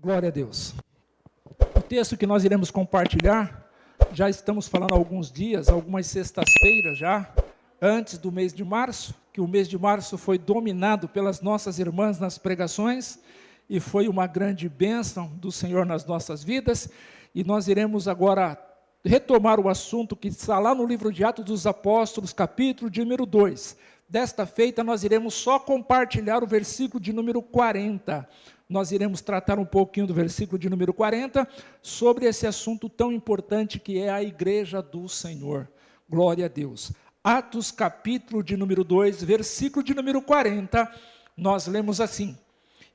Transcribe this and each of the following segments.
Glória a Deus. O texto que nós iremos compartilhar, já estamos falando há alguns dias, algumas sextas-feiras já, antes do mês de março, que o mês de março foi dominado pelas nossas irmãs nas pregações, e foi uma grande bênção do Senhor nas nossas vidas, e nós iremos agora retomar o assunto que está lá no livro de Atos dos Apóstolos, capítulo de número 2. Desta feita, nós iremos só compartilhar o versículo de número 40. Nós iremos tratar um pouquinho do versículo de número 40, sobre esse assunto tão importante que é a igreja do Senhor. Glória a Deus. Atos, capítulo de número 2, versículo de número 40, nós lemos assim: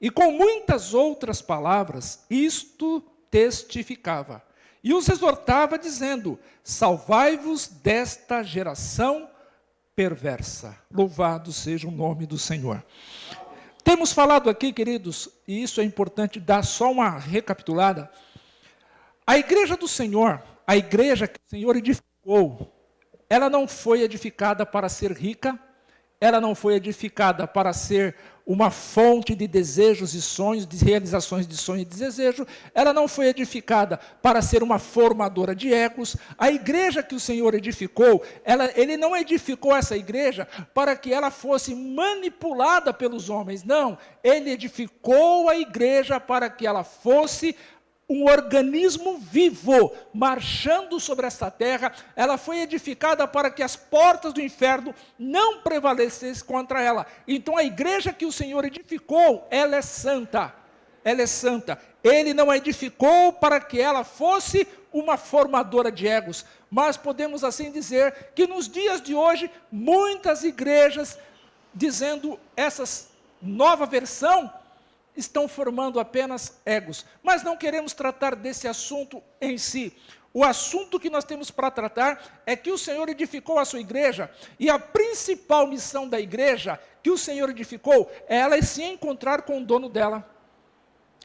e com muitas outras palavras, isto testificava, e os exortava, dizendo: salvai-vos desta geração perversa. Louvado seja o nome do Senhor. Temos falado aqui, queridos, e isso é importante dar só uma recapitulada. A igreja do Senhor, a igreja que o Senhor edificou, ela não foi edificada para ser rica, ela não foi edificada para ser uma fonte de desejos e sonhos, de realizações de sonho e de desejo, ela não foi edificada para ser uma formadora de egos. A igreja que o Senhor edificou, ele não edificou essa igreja para que ela fosse manipulada pelos homens, não. Ele edificou a igreja para que ela fosse um organismo vivo, marchando sobre esta terra. Ela foi edificada para que as portas do inferno não prevalecessem contra ela. Então a igreja que o Senhor edificou, ela é santa. Ela é santa. Ele não a edificou para que ela fosse uma formadora de egos. Mas podemos assim dizer que nos dias de hoje, muitas igrejas, dizendo essa nova versão, estão formando apenas egos. Mas não queremos tratar desse assunto em si. O assunto que nós temos para tratar é que o Senhor edificou a sua igreja, e a principal missão da igreja que o Senhor edificou é ela se encontrar com o dono dela.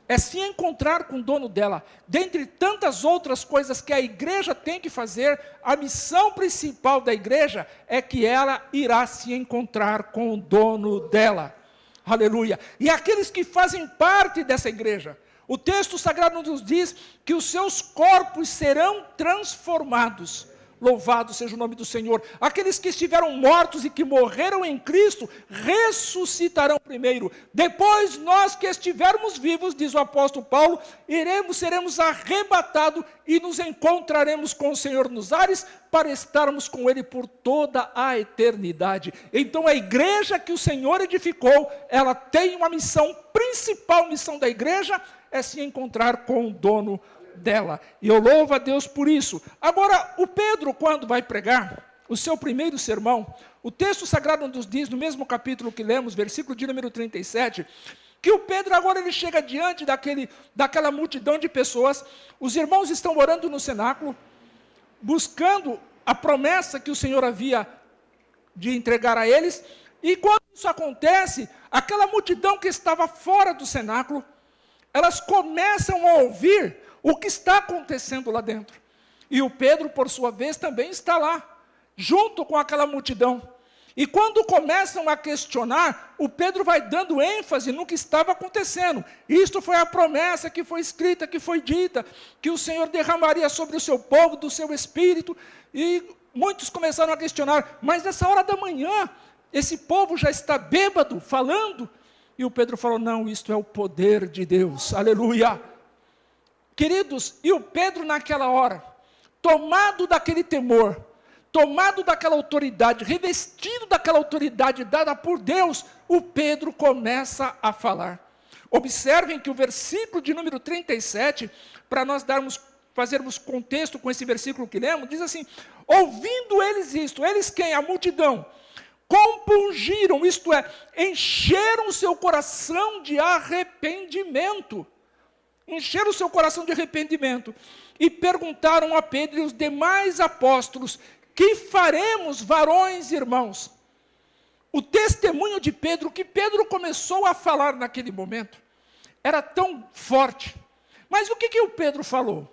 É se encontrar com o dono dela. Dentre tantas outras coisas que a igreja tem que fazer, a missão principal da igreja é que ela irá se encontrar com o dono dela. Aleluia. E aqueles que fazem parte dessa igreja, o texto sagrado nos diz que os seus corpos serão transformados. Louvado seja o nome do Senhor. Aqueles que estiveram mortos e que morreram em Cristo, ressuscitarão primeiro. Depois nós que estivermos vivos, diz o apóstolo Paulo, seremos arrebatados e nos encontraremos com o Senhor nos ares, para estarmos com Ele por toda a eternidade. Então a igreja que o Senhor edificou, ela tem uma missão, principal missão da igreja, é se encontrar com o dono dela. E eu louvo a Deus por isso. Agora, o Pedro, quando vai pregar o seu primeiro sermão, o texto sagrado nos diz, no mesmo capítulo que lemos, versículo de número 37, que o Pedro agora ele chega diante daquela multidão de pessoas. Os irmãos estão orando no cenáculo, buscando a promessa que o Senhor havia de entregar a eles. E quando isso acontece, aquela multidão que estava fora do cenáculo, elas começam a ouvir o que está acontecendo lá dentro. E o Pedro, por sua vez, também está lá, junto com aquela multidão. E quando começam a questionar, o Pedro vai dando ênfase no que estava acontecendo. Isto foi a promessa que foi escrita, que foi dita, que o Senhor derramaria sobre o seu povo, do seu espírito. E muitos começaram a questionar, mas nessa hora da manhã, esse povo já está bêbado, falando. E o Pedro falou, não, isto é o poder de Deus, aleluia. Queridos, e o Pedro naquela hora, tomado daquele temor, tomado daquela autoridade, revestido daquela autoridade dada por Deus, o Pedro começa a falar. Observem que o versículo de número 37, para nós fazermos contexto com esse versículo que lemos, diz assim: ouvindo eles isto, eles quem? A multidão, compungiram, isto é, encheram o seu coração de arrependimento. Encheram o seu coração de arrependimento e perguntaram a Pedro e os demais apóstolos: que faremos, varões e irmãos? O testemunho de Pedro, que Pedro começou a falar naquele momento, era tão forte. Mas o que o Pedro falou?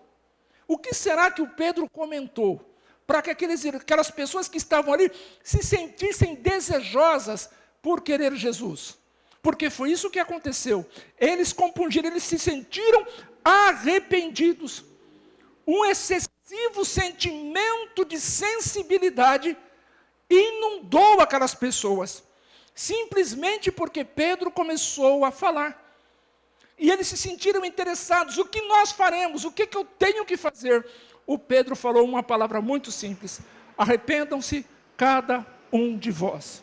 O que será que o Pedro comentou? Para que aquelas pessoas que estavam ali se sentissem desejosas por querer Jesus. Porque foi isso que aconteceu. Eles compungiram, eles se sentiram arrependidos. Um excessivo sentimento de sensibilidade inundou aquelas pessoas. Simplesmente porque Pedro começou a falar. E eles se sentiram interessados. O que nós faremos? O que eu tenho que fazer? O Pedro falou uma palavra muito simples. Arrependam-se cada um de vós.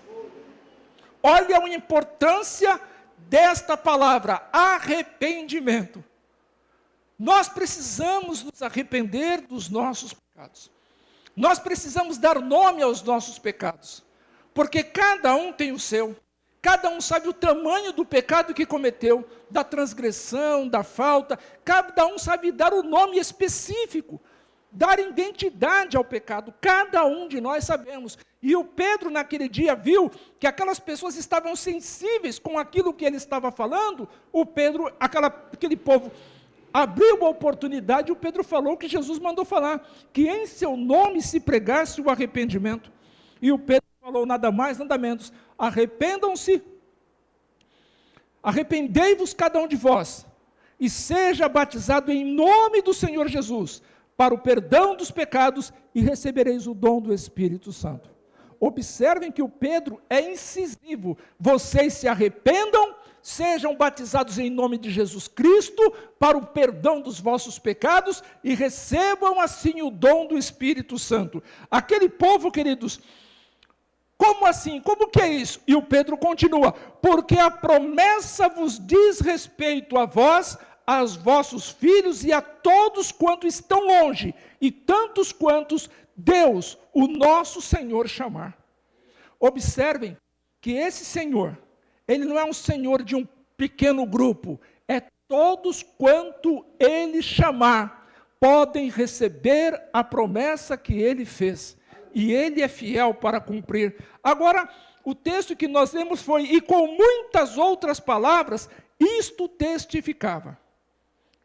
Olha a importância desta palavra, arrependimento. Nós precisamos nos arrepender dos nossos pecados. Nós precisamos dar nome aos nossos pecados. Porque cada um tem o seu. Cada um sabe o tamanho do pecado que cometeu, da transgressão, da falta. Cada um sabe dar o nome específico, dar identidade ao pecado. Cada um de nós sabemos. E o Pedro, naquele dia, viu que aquelas pessoas estavam sensíveis com aquilo que ele estava falando. O Pedro, aquele povo, abriu a oportunidade, e o Pedro falou o que Jesus mandou falar, que em seu nome se pregasse o arrependimento. E o Pedro falou nada mais, nada menos, arrependam-se, arrependei-vos cada um de vós, e seja batizado em nome do Senhor Jesus, para o perdão dos pecados, e recebereis o dom do Espírito Santo. Observem que o Pedro é incisivo, vocês se arrependam, sejam batizados em nome de Jesus Cristo, para o perdão dos vossos pecados, e recebam assim o dom do Espírito Santo. Aquele povo, queridos, como assim? Como que é isso? E o Pedro continua, porque a promessa vos diz respeito a vós, aos vossos filhos e a todos quanto estão longe, e tantos quantos Deus, o nosso Senhor, chamar. Observem que esse Senhor, Ele não é um Senhor de um pequeno grupo, é todos quanto Ele chamar, podem receber a promessa que Ele fez. E Ele é fiel para cumprir. Agora, o texto que nós lemos foi, e com muitas outras palavras, isto testificava.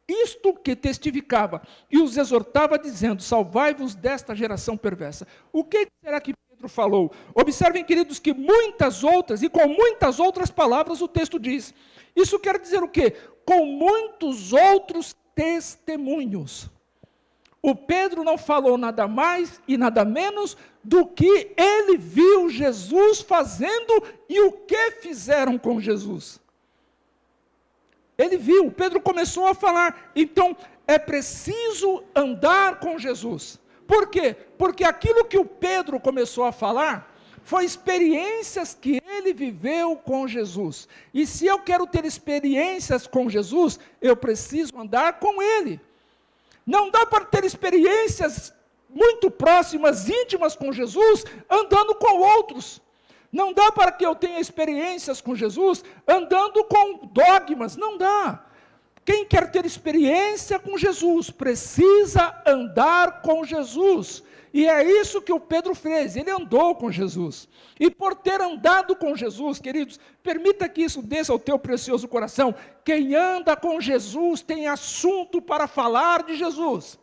Isto que testificava, e os exortava dizendo, salvai-vos desta geração perversa. O que será que Pedro falou? Observem, queridos, que muitas outras, e com muitas outras palavras o texto diz. Isso quer dizer o quê? Com muitos outros testemunhos. O Pedro não falou nada mais e nada menos do que ele viu Jesus fazendo e o que fizeram com Jesus. Ele viu, Pedro começou a falar, então é preciso andar com Jesus. Por quê? Porque aquilo que o Pedro começou a falar foi experiências que ele viveu com Jesus. E se eu quero ter experiências com Jesus, eu preciso andar com Ele. Não dá para ter experiências muito próximas, íntimas com Jesus, andando com outros. Não dá para que eu tenha experiências com Jesus, andando com dogmas. Não dá. Quem quer ter experiência com Jesus, precisa andar com Jesus. E é isso que o Pedro fez, ele andou com Jesus. E por ter andado com Jesus, queridos, permita que isso desça ao teu precioso coração. Quem anda com Jesus tem assunto para falar de Jesus.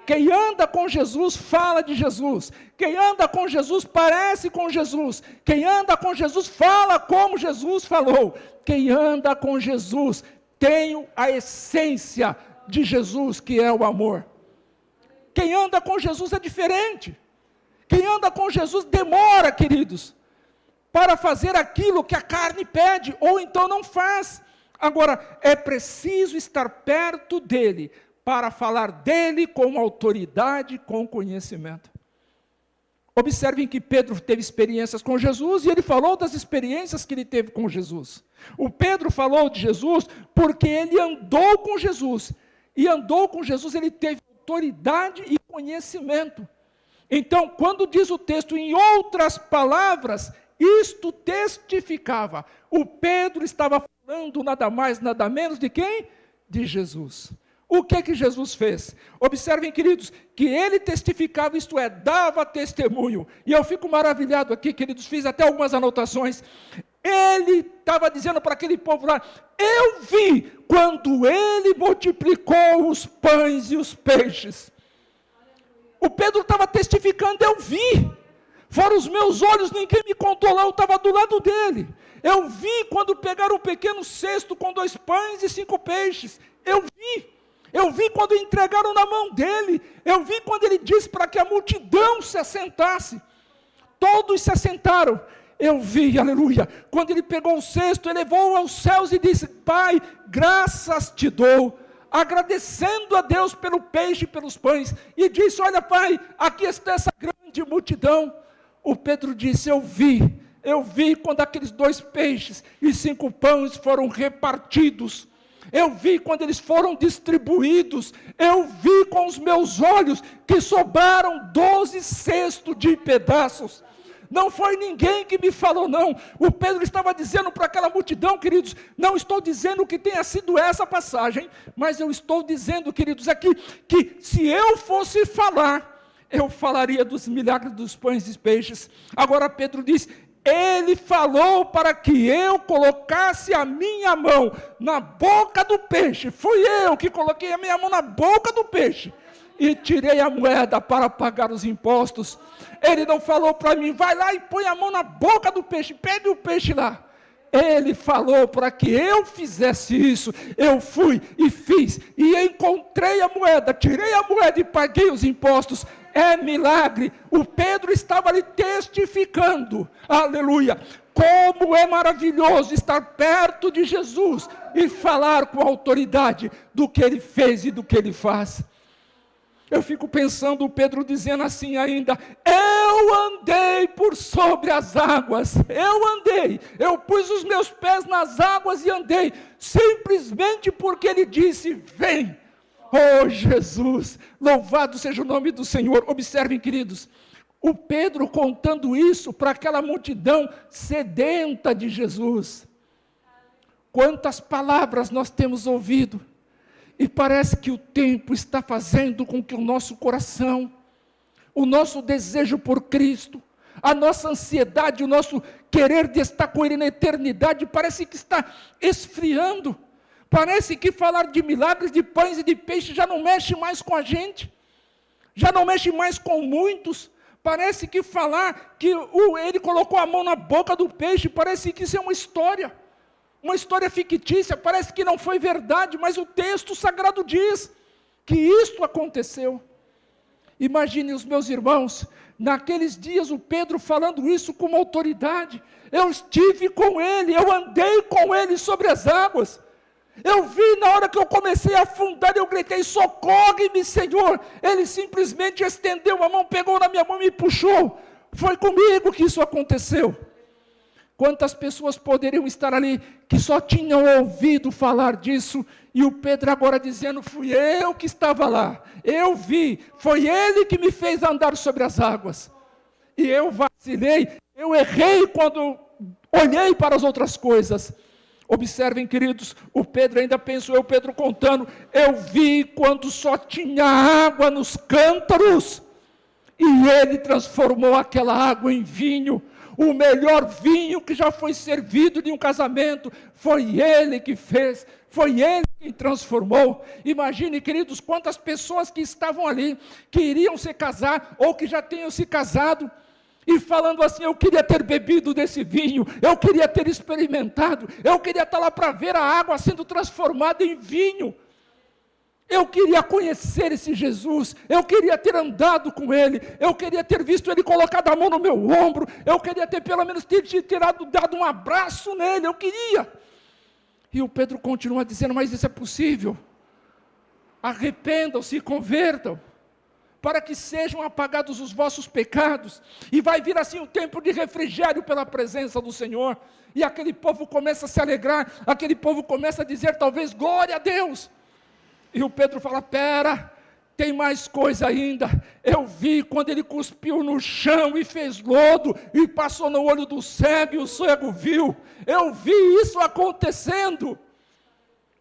Quem anda com Jesus fala de Jesus. Quem anda com Jesus parece com Jesus. Quem anda com Jesus fala como Jesus falou. Quem anda com Jesus tem a essência de Jesus, que é o amor. Quem anda com Jesus é diferente. Quem anda com Jesus demora, queridos, para fazer aquilo que a carne pede, ou então não faz. Agora, é preciso estar perto dele, para falar dele com autoridade, com conhecimento. Observem que Pedro teve experiências com Jesus, e ele falou das experiências que ele teve com Jesus. O Pedro falou de Jesus, porque ele andou com Jesus, e andou com Jesus, ele teve autoridade e conhecimento. Então, quando diz o texto, em outras palavras, isto testificava. O Pedro estava falando nada mais, nada menos de quem? De Jesus. O que Jesus fez? Observem, queridos, que ele testificava, isto é, dava testemunho. E eu fico maravilhado aqui, queridos, fiz até algumas anotações. Ele estava dizendo para aquele povo lá, eu vi quando ele multiplicou os pães e os peixes. O Pedro estava testificando, eu vi. Foram os meus olhos, ninguém me contou lá, eu estava do lado dele. Eu vi quando pegaram o pequeno cesto com 2 pães e 5 peixes. Eu vi quando entregaram na mão dele. Eu vi quando ele disse para que a multidão se assentasse. Todos se assentaram. Eu vi, aleluia, quando ele pegou o cesto, elevou aos céus e disse: Pai, graças te dou, agradecendo a Deus pelo peixe e pelos pães. E disse: olha, Pai, aqui está essa grande multidão. O Pedro disse: eu vi quando aqueles 2 peixes e 5 pães foram repartidos. Eu vi quando eles foram distribuídos. Eu vi com os meus olhos que sobraram 12 cestos de pedaços. Não foi ninguém que me falou, não. O Pedro estava dizendo para aquela multidão, queridos, não estou dizendo que tenha sido essa passagem, mas eu estou dizendo, queridos, aqui, que se eu fosse falar, eu falaria dos milagres dos pães e peixes. Agora Pedro diz: ele falou para que eu colocasse a minha mão na boca do peixe. Fui eu que coloquei a minha mão na boca do peixe e tirei a moeda para pagar os impostos. Ele não falou para mim: vai lá e põe a mão na boca do peixe, pegue o peixe lá. Ele falou para que eu fizesse isso. Eu fui e fiz, e encontrei a moeda, tirei a moeda e paguei os impostos. É milagre. O Pedro estava ali testificando, aleluia, como é maravilhoso estar perto de Jesus e falar com autoridade do que ele fez e do que ele faz. Eu fico pensando, o Pedro dizendo assim ainda: eu andei por sobre as águas, eu pus os meus pés nas águas e andei, simplesmente porque ele disse: vem. Oh Jesus, louvado seja o nome do Senhor. Observem, queridos, o Pedro contando isso para aquela multidão sedenta de Jesus. Quantas palavras nós temos ouvido, e parece que o tempo está fazendo com que o nosso coração, o nosso desejo por Cristo, a nossa ansiedade, o nosso querer de estar com Ele na eternidade, parece que está esfriando. Parece que falar de milagres, de pães e de peixes já não mexe mais com a gente, já não mexe mais com muitos. Parece que falar que ele colocou a mão na boca do peixe, parece que isso é uma história fictícia, parece que não foi verdade, mas o texto sagrado diz que isto aconteceu. Imagine os meus irmãos, naqueles dias o Pedro falando isso com uma autoridade. Eu estive com ele, eu andei com ele sobre as águas. Eu vi na hora que eu comecei a afundar, eu gritei: socorre-me, Senhor. Ele simplesmente estendeu a mão, pegou na minha mão e me puxou. Foi comigo que isso aconteceu. Quantas pessoas poderiam estar ali que só tinham ouvido falar disso, e o Pedro agora dizendo: fui eu que estava lá, eu vi, foi ele que me fez andar sobre as águas. E eu vacilei, eu errei quando olhei para as outras coisas. Observem, queridos, o Pedro ainda pensou, o Pedro contando: eu vi quando só tinha água nos cântaros, e ele transformou aquela água em vinho. O melhor vinho que já foi servido de um casamento, foi ele que fez, foi ele que transformou. Imagine, queridos, quantas pessoas que estavam ali, que iriam se casar, ou que já tenham se casado, e falando assim: eu queria ter bebido desse vinho, eu queria ter experimentado, eu queria estar lá para ver a água sendo transformada em vinho. Eu queria conhecer esse Jesus, eu queria ter andado com ele, eu queria ter visto ele colocado a mão no meu ombro, eu queria ter pelo menos dado um abraço nele, eu queria. E o Pedro continua dizendo: mas isso é possível. Arrependam-se e convertam, para que sejam apagados os vossos pecados, e vai vir assim um tempo de refrigério pela presença do Senhor, e aquele povo começa a se alegrar, aquele povo começa a dizer talvez: glória a Deus. E o Pedro fala: pera, tem mais coisa ainda. Eu vi quando ele cuspiu no chão e fez lodo, e passou no olho do cego, e o cego viu. Eu vi isso acontecendo.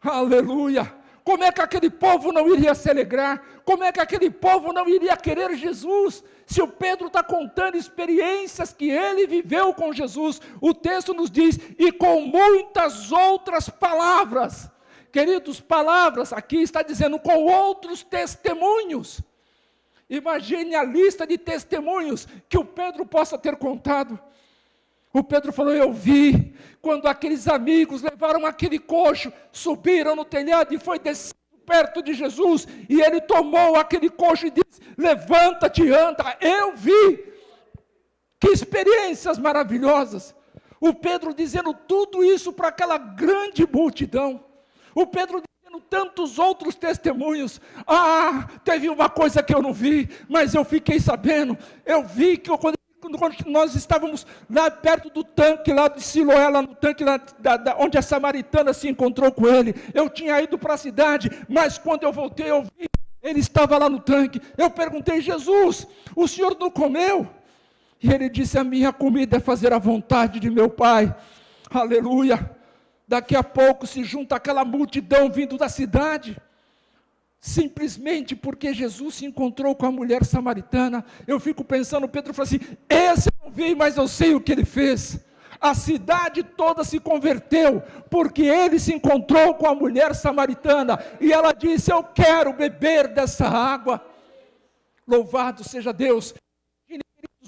Aleluia. Como é que aquele povo não iria se alegrar? Como é que aquele povo não iria querer Jesus? Se o Pedro está contando experiências que ele viveu com Jesus, o texto nos diz: e com muitas outras palavras. Queridos, palavras aqui está dizendo com outros testemunhos. Imagine a lista de testemunhos que o Pedro possa ter contado. O Pedro falou: eu vi quando aqueles amigos levaram aquele coxo, subiram no telhado e foi descido perto de Jesus, e ele tomou aquele coxo e disse: levanta-te e anda. Eu vi. Que experiências maravilhosas. O Pedro dizendo tudo isso para aquela grande multidão. O Pedro dizendo tantos outros testemunhos. Teve uma coisa que eu não vi, mas eu fiquei sabendo. Eu vi que quando nós estávamos lá perto do tanque, lá de Siloé, lá no tanque lá onde a samaritana se encontrou com ele. Eu tinha ido para a cidade, mas quando eu voltei, eu vi, ele estava lá no tanque. Eu perguntei: Jesus, o senhor não comeu? E ele disse: a minha comida é fazer a vontade de meu Pai. Aleluia. Daqui a pouco se junta aquela multidão vindo da cidade, simplesmente porque Jesus se encontrou com a mulher samaritana. Eu fico pensando, Pedro falou assim: esse eu não vi, mas eu sei o que ele fez. A cidade toda se converteu, porque ele se encontrou com a mulher samaritana, e ela disse: eu quero beber dessa água. Louvado seja Deus.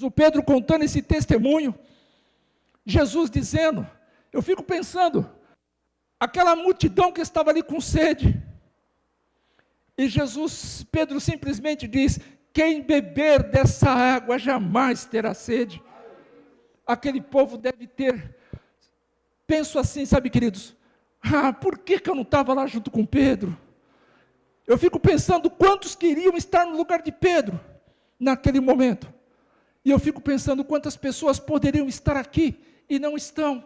O Pedro contando esse testemunho, Jesus dizendo, eu fico pensando, aquela multidão que estava ali com sede, e Pedro simplesmente diz: quem beber dessa água jamais terá sede. Aquele povo deve ter, penso assim, sabe, queridos, por que eu não estava lá junto com Pedro? Eu fico pensando quantos queriam estar no lugar de Pedro, naquele momento. E eu fico pensando quantas pessoas poderiam estar aqui e não estão.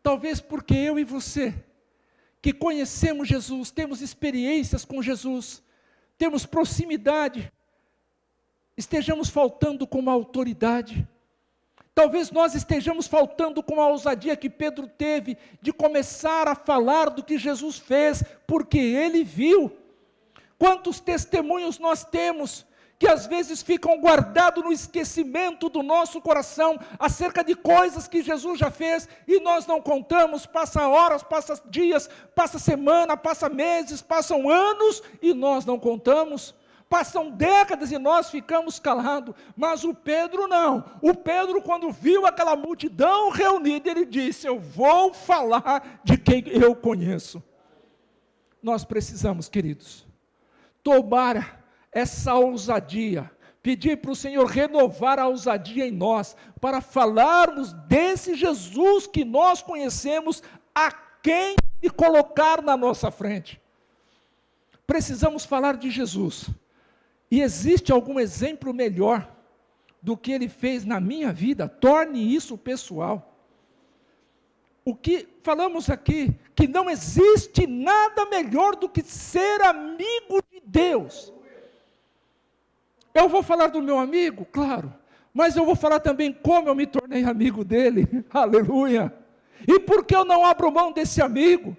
Talvez porque eu e você, que conhecemos Jesus, temos experiências com Jesus, temos proximidade, estejamos faltando com uma autoridade. Talvez nós estejamos faltando com a ousadia que Pedro teve de começar a falar do que Jesus fez, porque ele viu. Quantos testemunhos nós temos que às vezes ficam guardados no esquecimento do nosso coração, acerca de coisas que Jesus já fez, e nós não contamos. Passa horas, passa dias, passa semana, passa meses, passam anos, e nós não contamos. Passam décadas e nós ficamos calados. Mas o Pedro não. O Pedro, quando viu aquela multidão reunida, ele disse: eu vou falar de quem eu conheço. Nós precisamos, queridos, tomar essa ousadia, pedir para o Senhor renovar a ousadia em nós, para falarmos desse Jesus que nós conhecemos, a quem Ele colocar na nossa frente. Precisamos falar de Jesus, e existe algum exemplo melhor do que Ele fez na minha vida? Torne isso pessoal. O que falamos aqui, que não existe nada melhor do que ser amigo de Deus. Eu vou falar do meu amigo, claro, mas eu vou falar também como eu me tornei amigo dele, aleluia. E por que eu não abro mão desse amigo?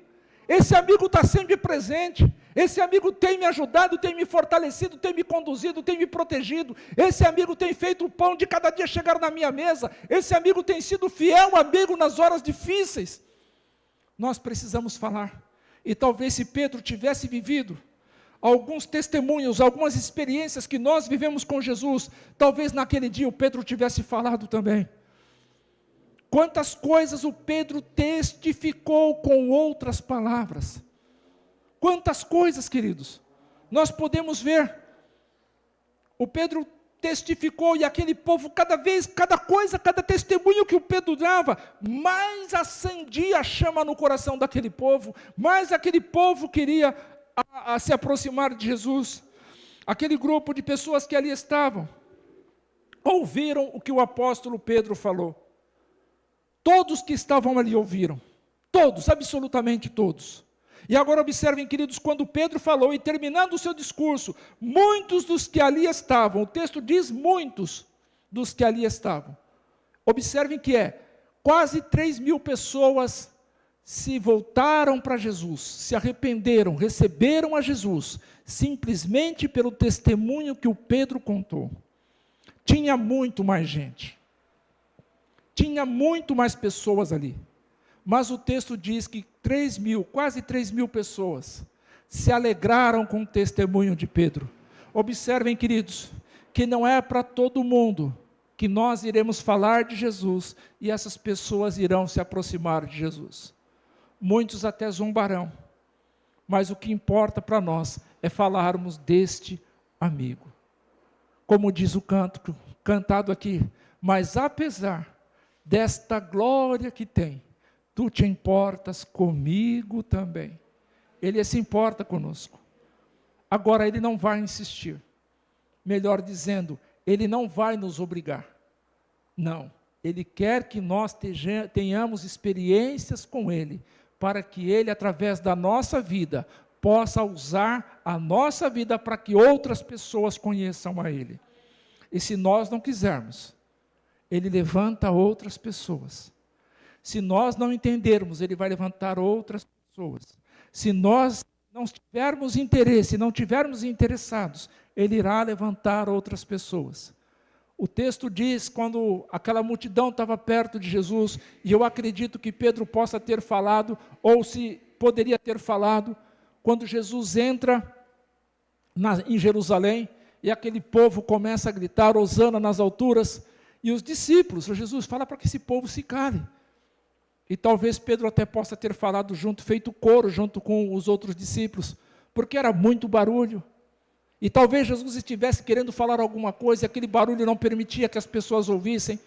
Esse amigo está sempre presente, esse amigo tem me ajudado, tem me fortalecido, tem me conduzido, tem me protegido, esse amigo tem feito o pão de cada dia chegar na minha mesa, esse amigo tem sido fiel amigo nas horas difíceis. Nós precisamos falar, e talvez se Pedro tivesse vivido alguns testemunhos, algumas experiências que nós vivemos com Jesus, talvez naquele dia o Pedro tivesse falado também. Quantas coisas o Pedro testificou com outras palavras. Quantas coisas, queridos, nós podemos ver. O Pedro testificou, e aquele povo, cada vez, cada coisa, cada testemunho que o Pedro dava, mais acendia a chama no coração daquele povo, mais aquele povo queria a se aproximar de Jesus. Aquele grupo de pessoas que ali estavam, ouviram o que o apóstolo Pedro falou. Todos que estavam ali ouviram, todos, absolutamente todos. E agora observem, queridos, quando Pedro falou, e terminando o seu discurso, muitos dos que ali estavam, o texto diz muitos dos que ali estavam, observem que quase 3.000 pessoas se voltaram para Jesus, se arrependeram, receberam a Jesus, simplesmente pelo testemunho que o Pedro contou. Tinha muito mais gente, tinha muito mais pessoas ali, mas o texto diz que 3.000, quase 3.000 pessoas se alegraram com o testemunho de Pedro. Observem, queridos, que não é para todo mundo que nós iremos falar de Jesus e essas pessoas irão se aproximar de Jesus. Muitos até zombarão, mas o que importa para nós é falarmos deste amigo. Como diz o canto cantado aqui, mas apesar desta glória que tem, tu te importas comigo também. Ele se importa conosco. Agora, ele não vai insistir. Melhor dizendo, ele não vai nos obrigar. Não. Ele quer que nós tenhamos experiências com ele, para que ele, através da nossa vida, possa usar a nossa vida para que outras pessoas conheçam a ele. E se nós não quisermos, ele levanta outras pessoas. Se nós não entendermos, ele vai levantar outras pessoas. Se nós não tivermos interesse, não tivermos interessados, ele irá levantar outras pessoas. O texto diz, quando aquela multidão estava perto de Jesus, e eu acredito que Pedro possa ter falado, ou se poderia ter falado, quando Jesus entra em Jerusalém, e aquele povo começa a gritar, hosana nas alturas, e os discípulos, Jesus fala para que esse povo se cale. E talvez Pedro até possa ter falado junto, feito coro junto com os outros discípulos, porque era muito barulho. E talvez Jesus estivesse querendo falar alguma coisa, e aquele barulho não permitia que as pessoas ouvissem.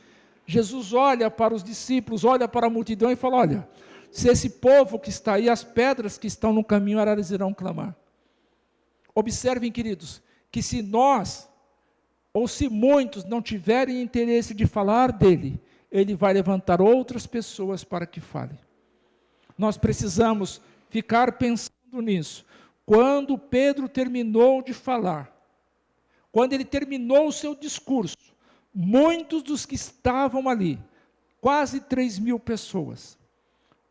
Jesus olha para os discípulos, olha para a multidão e fala, olha, se esse povo que está aí, as pedras que estão no caminho, elas irão clamar. Observem, queridos, que se nós, ou se muitos não tiverem interesse de falar dele, ele vai levantar outras pessoas para que falem. Nós precisamos ficar pensando nisso. Quando Pedro terminou de falar, quando ele terminou o seu discurso, muitos dos que estavam ali, quase 3.000 pessoas,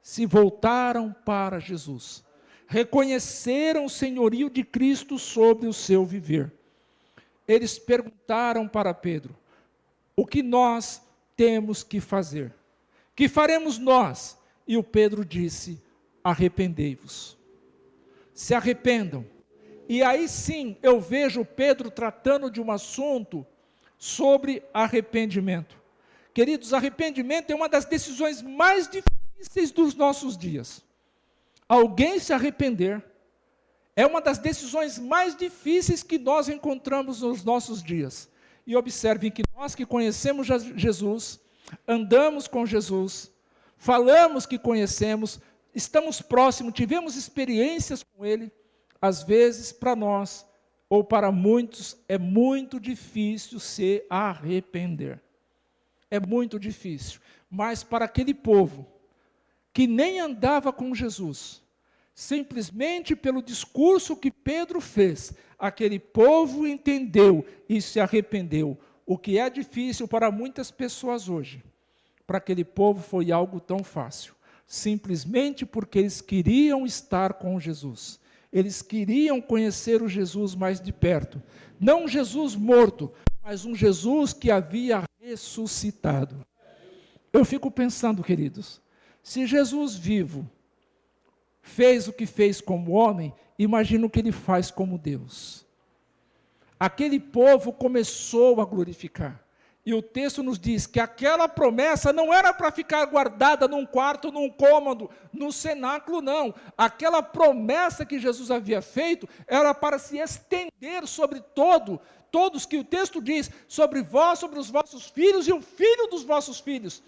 se voltaram para Jesus, reconheceram o senhorio de Cristo sobre o seu viver. Eles perguntaram para Pedro, o que nós temos que fazer? Que faremos nós? E o Pedro disse, arrependei-vos. Se arrependam. E aí sim, eu vejo Pedro tratando de um assunto sobre arrependimento. Queridos, arrependimento é uma das decisões mais difíceis dos nossos dias. Alguém se arrepender é uma das decisões mais difíceis que nós encontramos nos nossos dias. E observem que nós que conhecemos Jesus, andamos com Jesus, falamos que conhecemos, estamos próximos, tivemos experiências com Ele, às vezes para nós, ou para muitos, é muito difícil se arrepender. É muito difícil. Mas para aquele povo que nem andava com Jesus, simplesmente pelo discurso que Pedro fez, aquele povo entendeu e se arrependeu. O que é difícil para muitas pessoas hoje, para aquele povo foi algo tão fácil. Simplesmente porque eles queriam estar com Jesus. Eles queriam conhecer o Jesus mais de perto. Não um Jesus morto, mas um Jesus que havia ressuscitado. Eu fico pensando, queridos, se Jesus vivo fez o que fez como homem, imagina o que ele faz como Deus. Aquele povo começou a glorificar. E o texto nos diz que aquela promessa não era para ficar guardada num quarto, num cômodo, no cenáculo, não. Aquela promessa que Jesus havia feito era para se estender sobre todos que o texto diz, sobre vós, sobre os vossos filhos e o filho dos vossos filhos.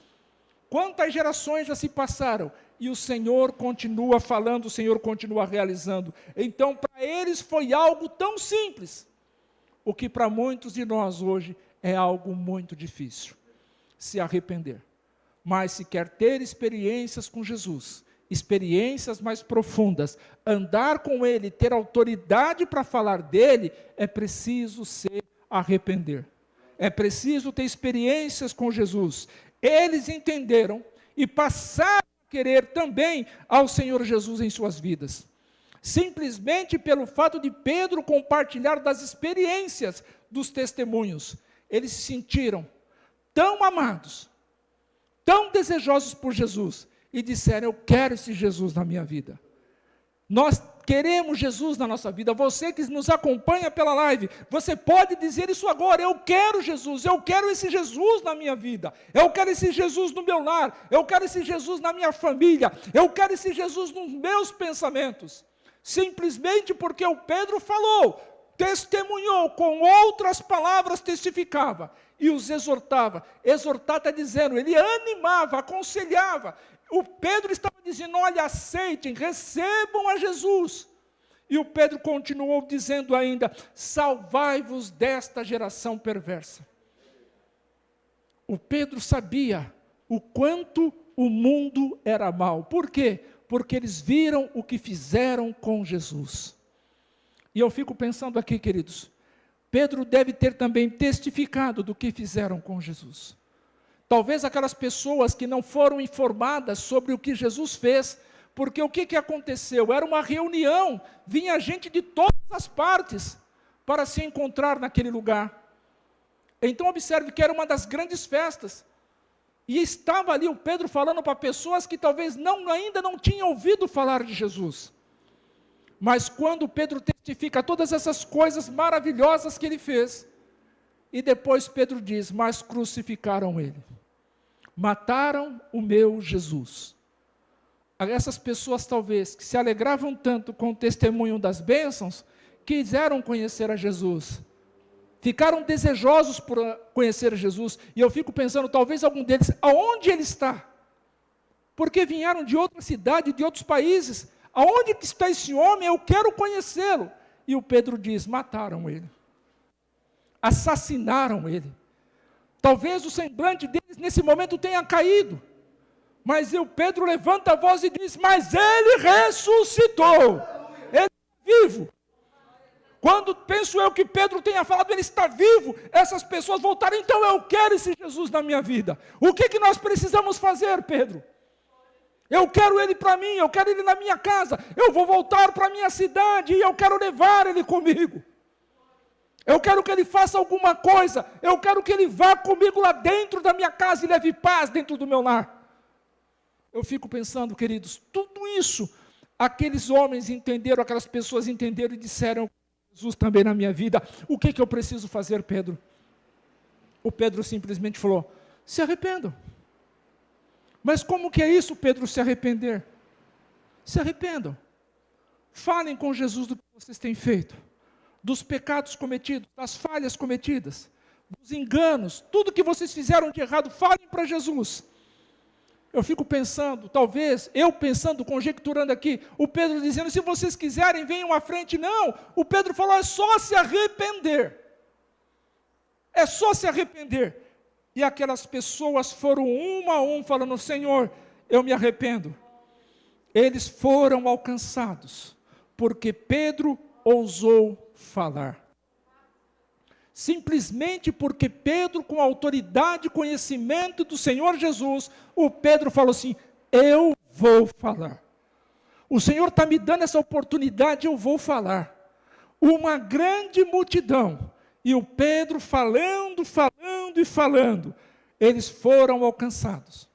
Quantas gerações já se passaram? E o Senhor continua falando, o Senhor continua realizando. Então, para eles foi algo tão simples, o que para muitos de nós hoje é algo muito difícil, se arrepender. Mas se quer ter experiências com Jesus, experiências mais profundas, andar com Ele, ter autoridade para falar dEle, é preciso se arrepender. É preciso ter experiências com Jesus. Eles entenderam e passaram a querer também ao Senhor Jesus em suas vidas. Simplesmente pelo fato de Pedro compartilhar das experiências, dos testemunhos, eles se sentiram tão amados, tão desejosos por Jesus, e disseram, eu quero esse Jesus na minha vida. Nós queremos Jesus na nossa vida. Você que nos acompanha pela live, você pode dizer isso agora: eu quero Jesus, eu quero esse Jesus na minha vida, eu quero esse Jesus no meu lar, eu quero esse Jesus na minha família, eu quero esse Jesus nos meus pensamentos. Simplesmente porque o Pedro falou, testemunhou, com outras palavras testificava e os exortava. Exortar está dizendo, ele animava, aconselhava. O Pedro estava dizendo, olha, aceitem, recebam a Jesus. E o Pedro continuou dizendo ainda, salvai-vos desta geração perversa. O Pedro sabia o quanto o mundo era mau. Por quê? Porque eles viram o que fizeram com Jesus. E eu fico pensando aqui, queridos, Pedro deve ter também testificado do que fizeram com Jesus. Talvez aquelas pessoas que não foram informadas sobre o que Jesus fez, porque o que aconteceu? Era uma reunião, vinha gente de todas as partes para se encontrar naquele lugar. Então observe que era uma das grandes festas, e estava ali o Pedro falando para pessoas que talvez ainda não tinham ouvido falar de Jesus. Mas quando Pedro testifica todas essas coisas maravilhosas que ele fez, e depois Pedro diz, mas crucificaram ele. Mataram o meu Jesus. Essas pessoas talvez que se alegravam tanto com o testemunho das bênçãos, quiseram conhecer a Jesus. Ficaram desejosos por conhecer Jesus. E eu fico pensando, talvez algum deles, aonde ele está? Porque vieram de outra cidade, de outros países. Aonde que está esse homem? Eu quero conhecê-lo. E o Pedro diz, mataram ele. Assassinaram ele. Talvez o semblante deles nesse momento tenha caído. Mas o Pedro levanta a voz e diz, mas ele ressuscitou. Ele está vivo. Quando penso eu que Pedro tenha falado, ele está vivo, essas pessoas voltaram, então eu quero esse Jesus na minha vida. O que nós precisamos fazer, Pedro? Eu quero ele para mim, eu quero ele na minha casa, eu vou voltar para a minha cidade e eu quero levar ele comigo. Eu quero que ele faça alguma coisa, eu quero que ele vá comigo lá dentro da minha casa e leve paz dentro do meu lar. Eu fico pensando, queridos, tudo isso, aqueles homens entenderam, aquelas pessoas entenderam e disseram, Jesus também na minha vida, o que eu preciso fazer, Pedro? O Pedro simplesmente falou, se arrependam. Mas como que é isso, Pedro, se arrepender? Se arrependam. Falem com Jesus do que vocês têm feito, dos pecados cometidos, das falhas cometidas, dos enganos, tudo que vocês fizeram de errado, falem para Jesus. Eu fico pensando, talvez, eu pensando, conjecturando aqui, o Pedro dizendo, se vocês quiserem, venham à frente. Não, o Pedro falou, é só se arrepender. É só se arrepender. E aquelas pessoas foram um a um, falando, Senhor, eu me arrependo. Eles foram alcançados, porque Pedro ousou falar. Simplesmente porque Pedro, com autoridade e conhecimento do Senhor Jesus, o Pedro falou assim, eu vou falar. O Senhor está me dando essa oportunidade, eu vou falar. Uma grande multidão, e o Pedro falando, eles foram alcançados.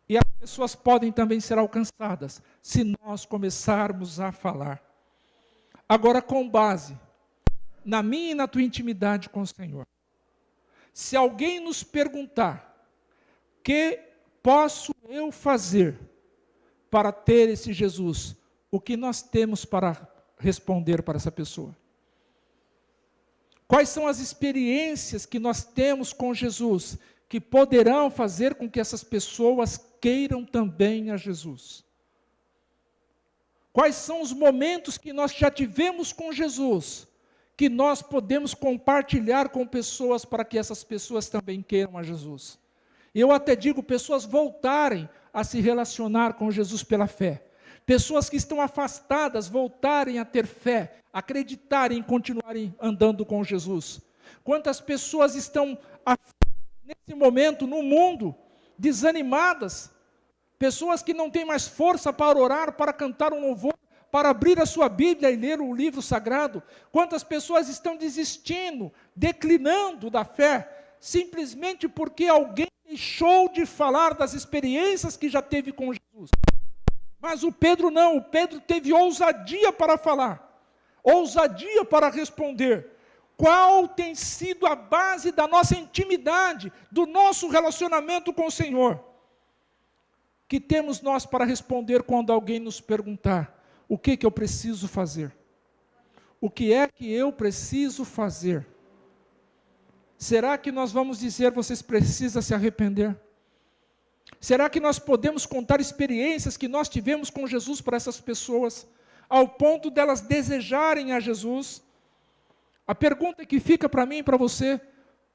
E as pessoas podem também ser alcançadas, se nós começarmos a falar. Agora, com base na minha e na tua intimidade com o Senhor. Se alguém nos perguntar, o que posso eu fazer para ter esse Jesus? O que nós temos para responder para essa pessoa? Quais são as experiências que nós temos com Jesus, que poderão fazer com que essas pessoas queiram também a Jesus? Quais são os momentos que nós já tivemos com Jesus, que nós podemos compartilhar com pessoas para que essas pessoas também queiram a Jesus? Eu até digo, pessoas voltarem a se relacionar com Jesus pela fé. Pessoas que estão afastadas voltarem a ter fé, acreditarem e continuarem andando com Jesus. Quantas pessoas estão nesse momento no mundo desanimadas? Pessoas que não têm mais força para orar, para cantar um louvor, para abrir a sua Bíblia e ler o livro sagrado. Quantas pessoas estão desistindo, declinando da fé, simplesmente porque alguém deixou de falar das experiências que já teve com Jesus. Mas o Pedro não, o Pedro teve ousadia para falar, ousadia para responder. Qual tem sido a base da nossa intimidade, do nosso relacionamento com o Senhor? Que temos nós para responder quando alguém nos perguntar, o que eu preciso fazer? O que é que eu preciso fazer? Será que nós vamos dizer, vocês precisam se arrepender? Será que nós podemos contar experiências que nós tivemos com Jesus para essas pessoas, ao ponto delas desejarem a Jesus? A pergunta que fica para mim e para você,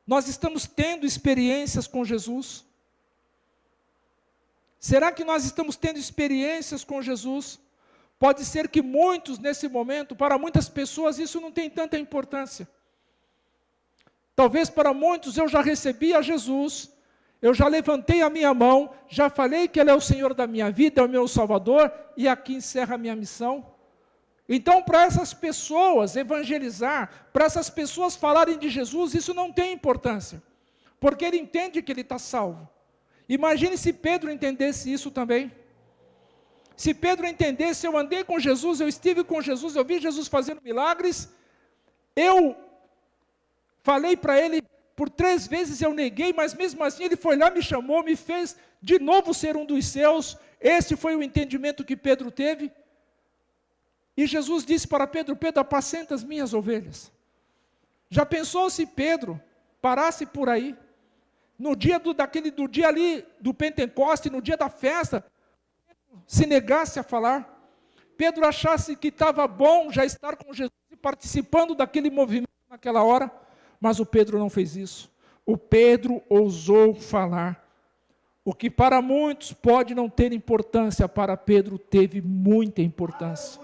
nós estamos tendo experiências com Jesus? Será que nós estamos tendo experiências com Jesus? Pode ser que muitos nesse momento, para muitas pessoas isso não tem tanta importância. Talvez para muitos eu já recebi a Jesus, eu já levantei a minha mão, já falei que Ele é o Senhor da minha vida, é o meu Salvador, e aqui encerra a minha missão. Então, para essas pessoas evangelizar, para essas pessoas falarem de Jesus, isso não tem importância, porque ele entende que ele está salvo. Imagine se Pedro entendesse isso também. Se Pedro entendesse, eu andei com Jesus, eu estive com Jesus, eu vi Jesus fazendo milagres, eu falei para ele, por 3 vezes eu neguei, mas mesmo assim ele foi lá, me chamou, me fez de novo ser um dos seus. Esse foi o entendimento que Pedro teve. E Jesus disse para Pedro, Pedro, apacenta as minhas ovelhas. Já pensou se Pedro parasse por aí, no dia do dia ali do Pentecoste, no dia da festa, se negasse a falar, Pedro achasse que estava bom já estar com Jesus e participando daquele movimento naquela hora, mas o Pedro não fez isso. O Pedro ousou falar. O que para muitos pode não ter importância, para Pedro teve muita importância.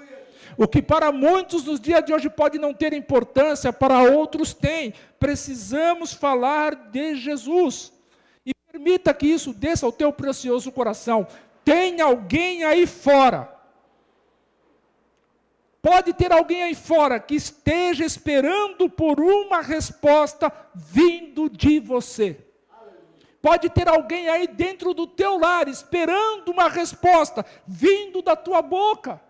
O que para muitos nos dias de hoje pode não ter importância, para outros tem. Precisamos falar de Jesus. E permita que isso desça ao teu precioso coração. Tem alguém aí fora. Pode ter alguém aí fora que esteja esperando por uma resposta vindo de você. Pode ter alguém aí dentro do teu lar esperando uma resposta vindo da tua boca.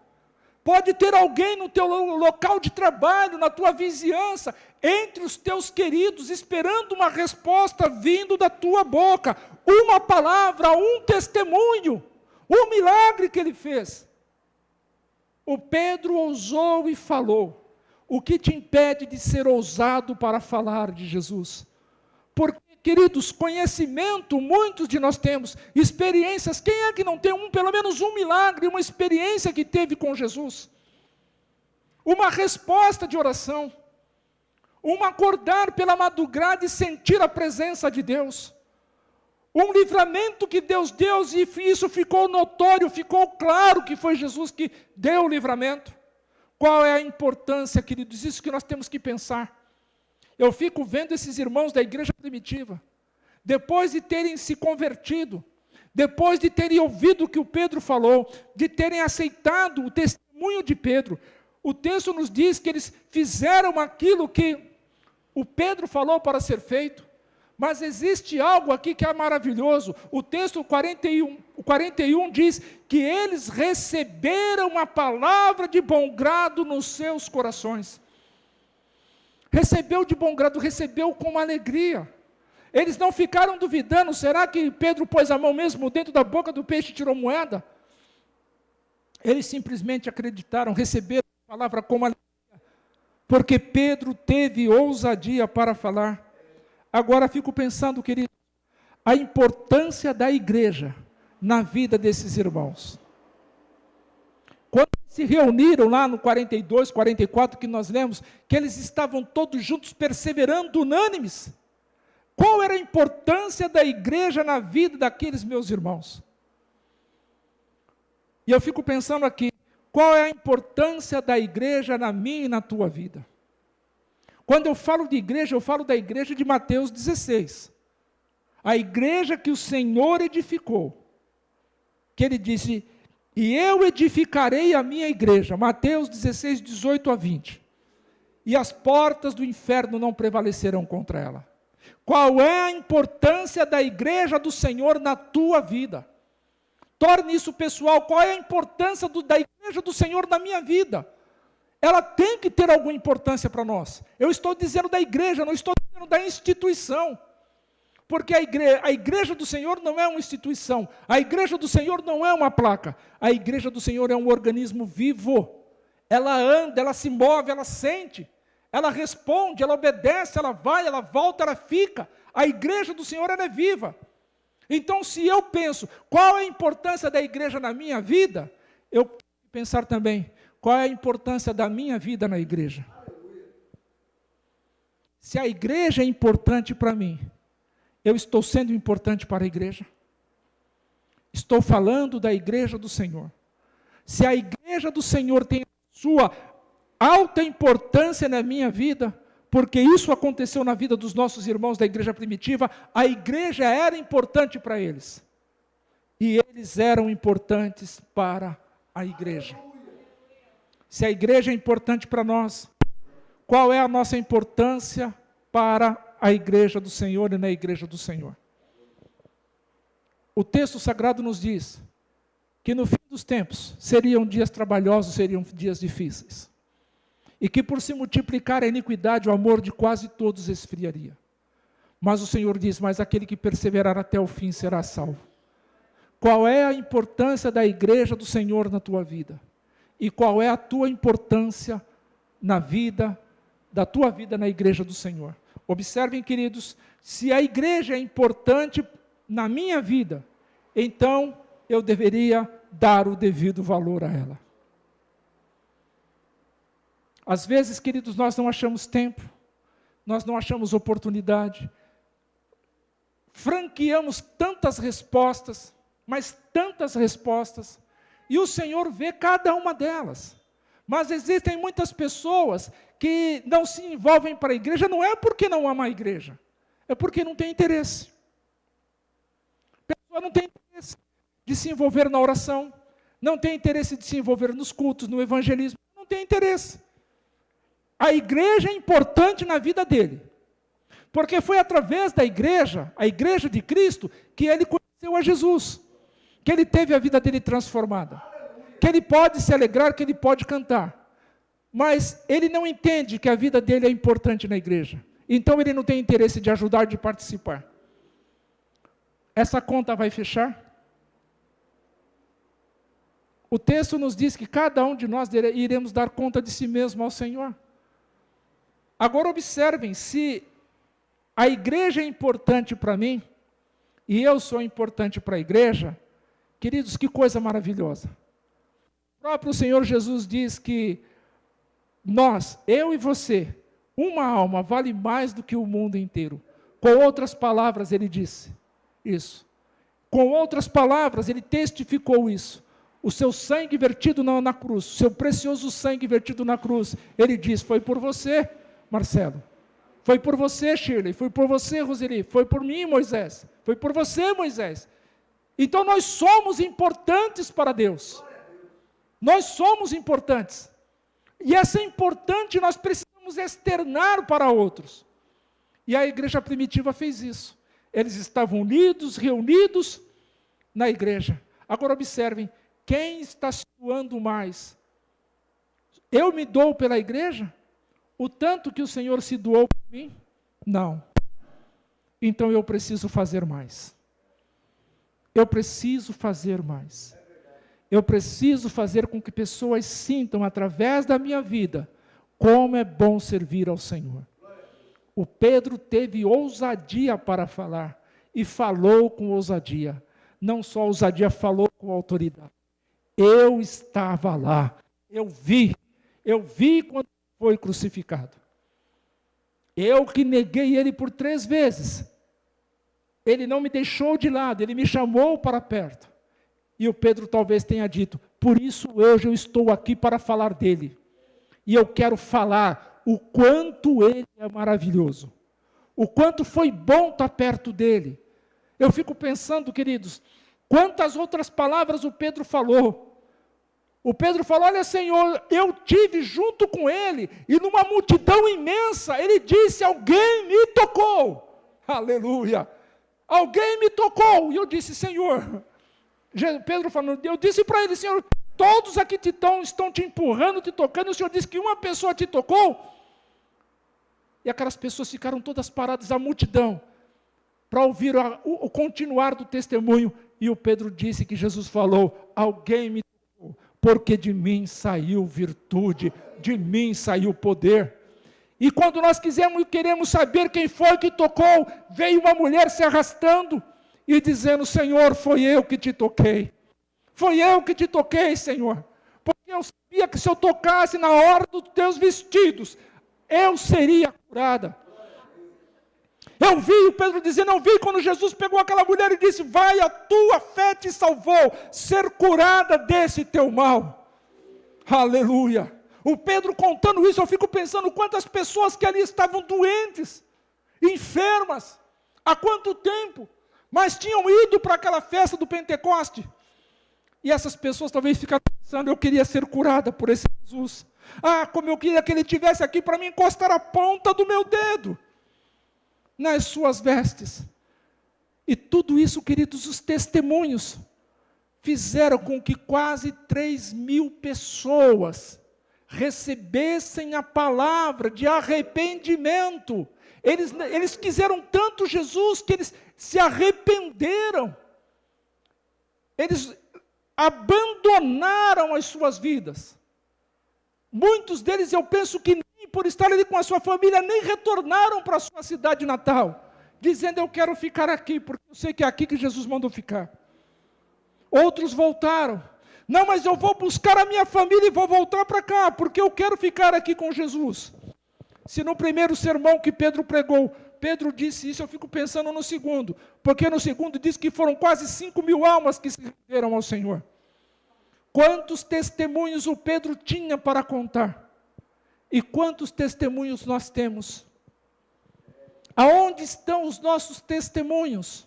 Pode ter alguém no teu local de trabalho, na tua vizinhança, entre os teus queridos, esperando uma resposta vindo da tua boca. Uma palavra, um testemunho, um milagre que ele fez. O Pedro ousou e falou. O que te impede de ser ousado para falar de Jesus? Porque, queridos, conhecimento, muitos de nós temos, experiências, quem é que não tem pelo menos um milagre, uma experiência que teve com Jesus? Uma resposta de oração, um acordar pela madrugada e sentir a presença de Deus, um livramento que Deus deu, e isso ficou notório, ficou claro que foi Jesus que deu o livramento. Qual é a importância, queridos? Isso que nós temos que pensar. Eu fico vendo esses irmãos da igreja primitiva, depois de terem se convertido, depois de terem ouvido o que o Pedro falou, de terem aceitado o testemunho de Pedro, o texto nos diz que eles fizeram aquilo que o Pedro falou para ser feito, mas existe algo aqui que é maravilhoso. O texto 41 diz que eles receberam a palavra de bom grado nos seus corações. Recebeu de bom grado, recebeu com alegria. Eles não ficaram duvidando, será que Pedro pôs a mão mesmo dentro da boca do peixe e tirou moeda? Eles simplesmente acreditaram, receberam a palavra com alegria, porque Pedro teve ousadia para falar. Agora fico pensando, querido, a importância da igreja na vida desses irmãos. Quando se reuniram lá no 42, 44, que nós lemos, que eles estavam todos juntos perseverando, unânimes. Qual era a importância da igreja na vida daqueles meus irmãos? E eu fico pensando aqui, qual é a importância da igreja na minha e na tua vida? Quando eu falo de igreja, eu falo da igreja de Mateus 16. A igreja que o Senhor edificou. Que ele disse, e eu edificarei a minha igreja. Mateus 16, 18 a 20. E as portas do inferno não prevalecerão contra ela. Qual é a importância da igreja do Senhor na tua vida? Torne isso pessoal. Qual é a importância da igreja do Senhor na minha vida? Ela tem que ter alguma importância para nós. Eu estou dizendo da igreja, não estou dizendo da instituição. Porque a igreja do Senhor não é uma instituição. A igreja do Senhor não é uma placa. A igreja do Senhor é um organismo vivo. Ela anda, ela se move, ela sente. Ela responde, ela obedece, ela vai, ela volta, ela fica. A igreja do Senhor, ela é viva. Então, se eu penso, qual é a importância da igreja na minha vida? Eu tenho que pensar também, qual é a importância da minha vida na igreja? Se a igreja é importante para mim, eu estou sendo importante para a igreja? Estou falando da igreja do Senhor. Se a igreja do Senhor tem sua alta importância na minha vida, porque isso aconteceu na vida dos nossos irmãos da igreja primitiva, a igreja era importante para eles. E eles eram importantes para a igreja. Se a igreja é importante para nós, qual é a nossa importância para a igreja do Senhor e na igreja do Senhor? O texto sagrado nos diz que no fim dos tempos seriam dias trabalhosos, seriam dias difíceis. E que por se multiplicar a iniquidade, o amor de quase todos esfriaria. Mas o Senhor diz, mas aquele que perseverar até o fim será salvo. Qual é a importância da igreja do Senhor na tua vida? E qual é a tua importância na vida, da tua vida na igreja do Senhor? Observem, queridos, se a igreja é importante na minha vida, então eu deveria dar o devido valor a ela. Às vezes, queridos, nós não achamos tempo, nós não achamos oportunidade, franqueamos tantas respostas, mas tantas respostas, e o Senhor vê cada uma delas. Mas existem muitas pessoas que não se envolvem para a igreja, não é porque não amam a igreja, é porque não tem interesse. A pessoa não tem interesse de se envolver na oração, não tem interesse de se envolver nos cultos, no evangelismo, não tem interesse. A igreja é importante na vida dele, porque foi através da igreja, a igreja de Cristo, que ele conheceu a Jesus, que ele teve a vida dele transformada, que ele pode se alegrar, que ele pode cantar, mas ele não entende que a vida dele é importante na igreja, então ele não tem interesse de ajudar, de participar. Essa conta vai fechar? O texto nos diz que cada um de nós iremos dar conta de si mesmo ao Senhor. Agora observem, se a igreja é importante para mim, e eu sou importante para a igreja, queridos, que coisa maravilhosa. O próprio Senhor Jesus diz que nós, eu e você, uma alma vale mais do que o mundo inteiro. Com outras palavras, ele disse isso. Com outras palavras, ele testificou isso. O seu sangue vertido na cruz, o seu precioso sangue vertido na cruz, ele diz, foi por você, Marcelo, foi por você, Shirley, foi por você, Roseli, foi por mim, Moisés, foi por você, Moisés. Então nós somos importantes para Deus. Nós somos importantes. E essa importante nós precisamos externar para outros. E a igreja primitiva fez isso. Eles estavam unidos, reunidos na igreja. Agora observem, quem está se doando mais? Eu me dou pela igreja? O tanto que o Senhor se doou por mim? Não. Então eu preciso fazer mais. Eu preciso fazer mais. Eu preciso fazer com que pessoas sintam, através da minha vida, como é bom servir ao Senhor. O Pedro teve ousadia para falar, e falou com ousadia. Não só ousadia, falou com autoridade. Eu estava lá, eu vi quando foi crucificado. Eu que neguei ele por 3 vezes. Ele não me deixou de lado, ele me chamou para perto. E o Pedro talvez tenha dito, por isso hoje eu estou aqui para falar dele. E eu quero falar o quanto ele é maravilhoso. O quanto foi bom estar perto dele. Eu fico pensando, queridos, quantas outras palavras o Pedro falou. O Pedro falou, olha Senhor, eu tive junto com ele, e numa multidão imensa, ele disse, alguém me tocou. Aleluia. Alguém me tocou. E eu disse, Senhor, Pedro falando, eu disse para ele, Senhor, todos aqui estão te empurrando, te tocando, o Senhor disse que uma pessoa te tocou. E aquelas pessoas ficaram todas paradas, a multidão, para ouvir o continuar do testemunho. E o Pedro disse que Jesus falou, alguém me tocou, porque de mim saiu virtude, de mim saiu poder. E quando nós queremos saber quem foi que tocou, veio uma mulher se arrastando e dizendo, Senhor, foi eu que te toquei. Foi eu que te toquei, Senhor. Porque eu sabia que se eu tocasse na hora dos teus vestidos, eu seria curada. Eu vi o Pedro dizendo, eu vi quando Jesus pegou aquela mulher e disse, vai, a tua fé te salvou, ser curada desse teu mal. Aleluia. O Pedro contando isso, eu fico pensando quantas pessoas que ali estavam doentes, enfermas, há quanto tempo, mas tinham ido para aquela festa do Pentecoste. E essas pessoas talvez ficaram pensando, eu queria ser curada por esse Jesus. Ah, como eu queria que ele estivesse aqui para me encostar a ponta do meu dedo nas suas vestes. E tudo isso, queridos, os testemunhos fizeram com que quase 3.000 pessoas recebessem a palavra de arrependimento. Eles quiseram tanto Jesus que eles se arrependeram. Eles abandonaram as suas vidas. Muitos deles, eu penso que nem por estar ali com a sua família, nem retornaram para a sua cidade natal, dizendo, eu quero ficar aqui, porque eu sei que é aqui que Jesus mandou ficar. Outros voltaram. Não, mas eu vou buscar a minha família e vou voltar para cá, porque eu quero ficar aqui com Jesus. Se no primeiro sermão que Pedro pregou, Pedro disse isso, eu fico pensando no segundo, porque no segundo diz que foram quase 5.000 almas que se renderam ao Senhor. Quantos testemunhos o Pedro tinha para contar? E quantos testemunhos nós temos? Aonde estão os nossos testemunhos?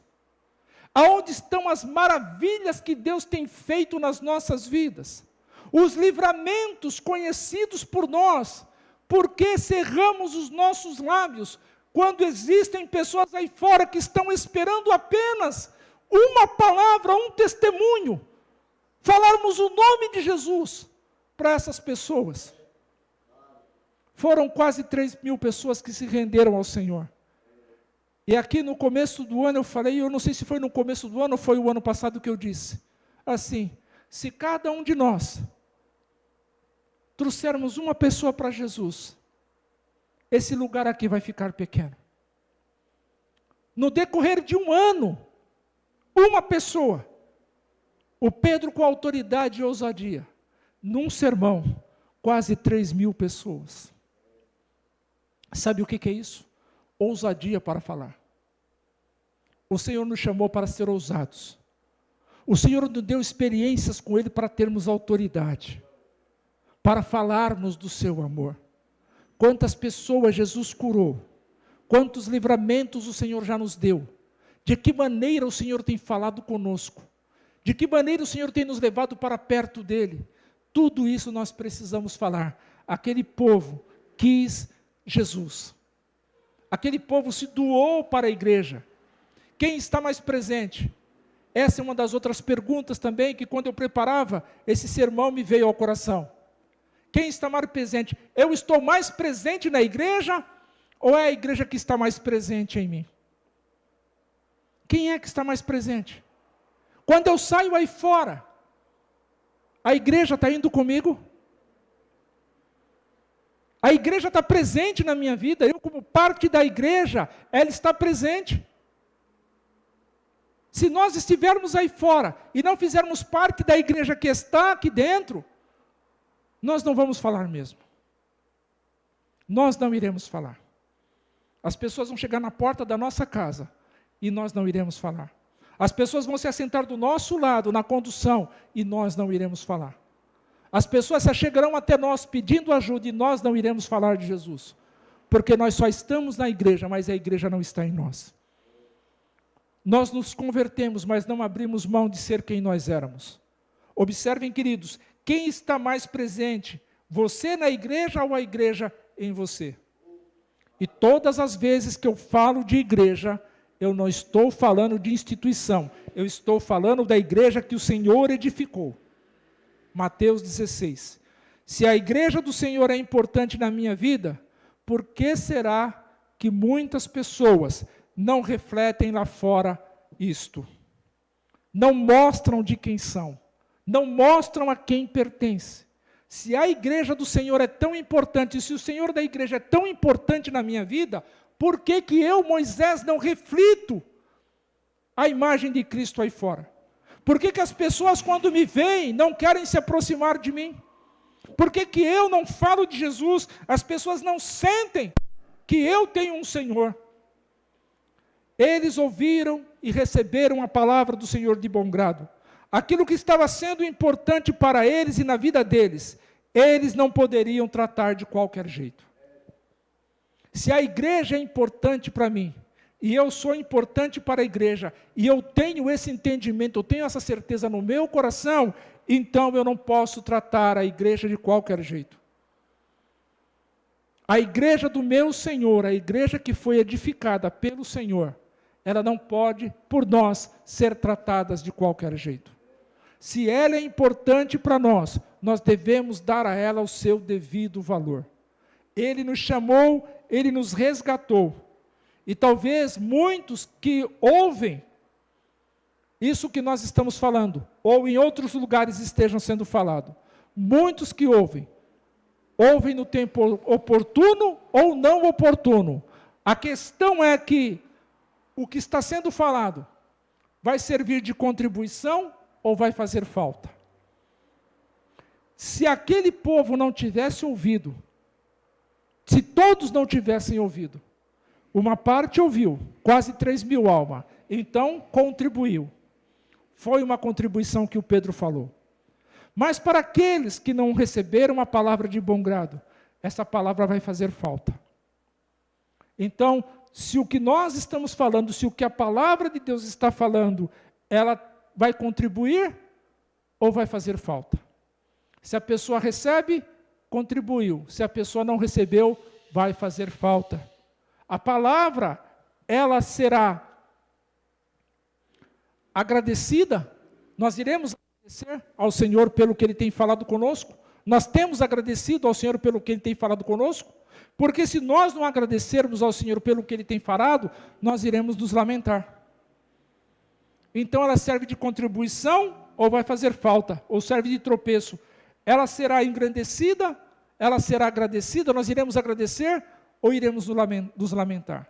Aonde estão as maravilhas que Deus tem feito nas nossas vidas? Os livramentos conhecidos por nós. Por que cerramos os nossos lábios quando existem pessoas aí fora que estão esperando apenas uma palavra, um testemunho? Falarmos o nome de Jesus para essas pessoas. Foram quase 3.000 pessoas que se renderam ao Senhor. E aqui no começo do ano eu falei, eu não sei se foi no começo do ano ou foi o ano passado que eu disse, assim, se cada um de nós trouxermos uma pessoa para Jesus, esse lugar aqui vai ficar pequeno. No decorrer de um ano, uma pessoa, o Pedro com autoridade e ousadia, num sermão, quase 3.000 pessoas. Sabe o que é isso? Ousadia para falar. O Senhor nos chamou para ser ousados. O Senhor nos deu experiências com Ele para termos autoridade, para falarmos do seu amor. Quantas pessoas Jesus curou, quantos livramentos o Senhor já nos deu, de que maneira o Senhor tem falado conosco, de que maneira o Senhor tem nos levado para perto dEle. Tudo isso nós precisamos falar. Aquele povo quis Jesus. Aquele povo se doou para a igreja. Quem está mais presente? Essa é uma das outras perguntas também, que quando eu preparava, esse sermão me veio ao coração. Quem está mais presente? Eu estou mais presente na igreja, ou é a igreja que está mais presente em mim? Quem é que está mais presente? Quando eu saio aí fora, a igreja está indo comigo? A igreja está presente na minha vida, eu como parte da igreja, ela está presente. Se nós estivermos aí fora e não fizermos parte da igreja que está aqui dentro, nós não vamos falar mesmo. Nós não iremos falar. As pessoas vão chegar na porta da nossa casa e nós não iremos falar. As pessoas vão se assentar do nosso lado na condução e nós não iremos falar. As pessoas se chegarão até nós pedindo ajuda e nós não iremos falar de Jesus. Porque nós só estamos na igreja, mas a igreja não está em nós. Nós nos convertemos, mas não abrimos mão de ser quem nós éramos. Observem, queridos, quem está mais presente? Você na igreja ou a igreja em você? E todas as vezes que eu falo de igreja, Eu não estou falando de instituição, eu estou falando da igreja que o Senhor edificou. Mateus 16. Se a igreja do Senhor é importante na minha vida, por que será que muitas pessoas não refletem lá fora isto? Não mostram de quem são, não mostram a quem pertence. Se a igreja do Senhor é tão importante, se o Senhor da igreja é tão importante na minha vida, por que que eu, Moisés, não reflito a imagem de Cristo aí fora? Por que que as pessoas, quando me veem, não querem se aproximar de mim? Por que que eu não falo de Jesus? As pessoas não sentem que eu tenho um Senhor. Eles ouviram e receberam a palavra do Senhor de bom grado. Aquilo que estava sendo importante para eles e na vida deles, eles não poderiam tratar de qualquer jeito. Se a igreja é importante para mim, e eu sou importante para a igreja, e eu tenho esse entendimento, eu tenho essa certeza no meu coração, então eu não posso tratar a igreja de qualquer jeito. A igreja do meu Senhor, a igreja que foi edificada pelo Senhor, ela não pode, por nós, ser tratada de qualquer jeito. Se ela é importante para nós, nós devemos dar a ela o seu devido valor. Ele nos chamou, Ele nos resgatou. E talvez muitos que ouvem isso que nós estamos falando, ou em outros lugares estejam sendo falado, muitos que ouvem no tempo oportuno ou não oportuno. A questão é que o que está sendo falado vai servir de contribuição ou vai fazer falta? Se aquele povo não tivesse ouvido, se todos não tivessem ouvido, uma parte ouviu, quase 3.000 almas, então contribuiu. Foi uma contribuição que o Pedro falou. Mas para aqueles que não receberam a palavra de bom grado, essa palavra vai fazer falta. Então, se o que nós estamos falando, se o que a palavra de Deus está falando, ela vai contribuir ou vai fazer falta? Se a pessoa recebe, contribuiu. Se a pessoa não recebeu, vai fazer falta. A palavra, ela será agradecida. Nós iremos agradecer ao Senhor pelo que Ele tem falado conosco. Nós temos agradecido ao Senhor pelo que Ele tem falado conosco. Porque se nós não agradecermos ao Senhor pelo que Ele tem falado, nós iremos nos lamentar. Então ela serve de contribuição ou vai fazer falta? Ou serve de tropeço? Ela será engrandecida? Ela será agradecida? Nós iremos agradecer ou iremos nos lamentar?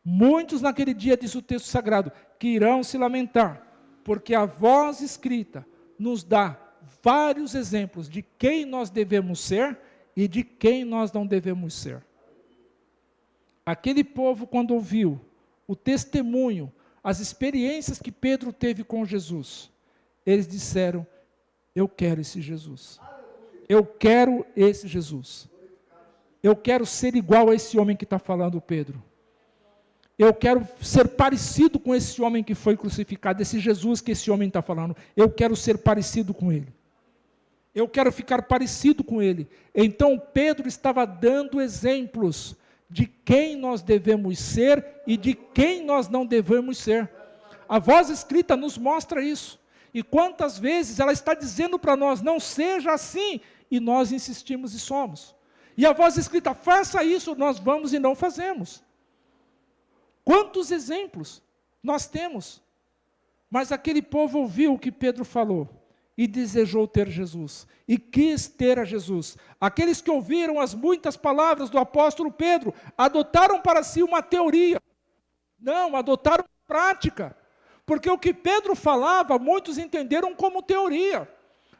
Muitos naquele dia, diz o texto sagrado, que irão se lamentar, porque a voz escrita nos dá vários exemplos de quem nós devemos ser e de quem nós não devemos ser. Aquele povo, quando ouviu o testemunho, as experiências que Pedro teve com Jesus, eles disseram, eu quero esse Jesus. Eu quero esse Jesus. Eu quero ser igual a esse homem que está falando, Pedro. Eu quero ser parecido com esse homem que foi crucificado, esse Jesus que esse homem está falando. Eu quero ser parecido com ele. Eu quero ficar parecido com ele. Então Pedro estava dando exemplos de quem nós devemos ser e de quem nós não devemos ser. A voz escrita nos mostra isso. E quantas vezes ela está dizendo para nós, não seja assim, e nós insistimos e somos. E a voz escrita, faça isso, nós vamos e não fazemos. Quantos exemplos nós temos? Mas aquele povo ouviu o que Pedro falou e desejou ter Jesus, e quis ter a Jesus. Aqueles que ouviram as muitas palavras do apóstolo Pedro, adotaram para si uma teoria. Não, adotaram prática. Porque o que Pedro falava, muitos entenderam como teoria.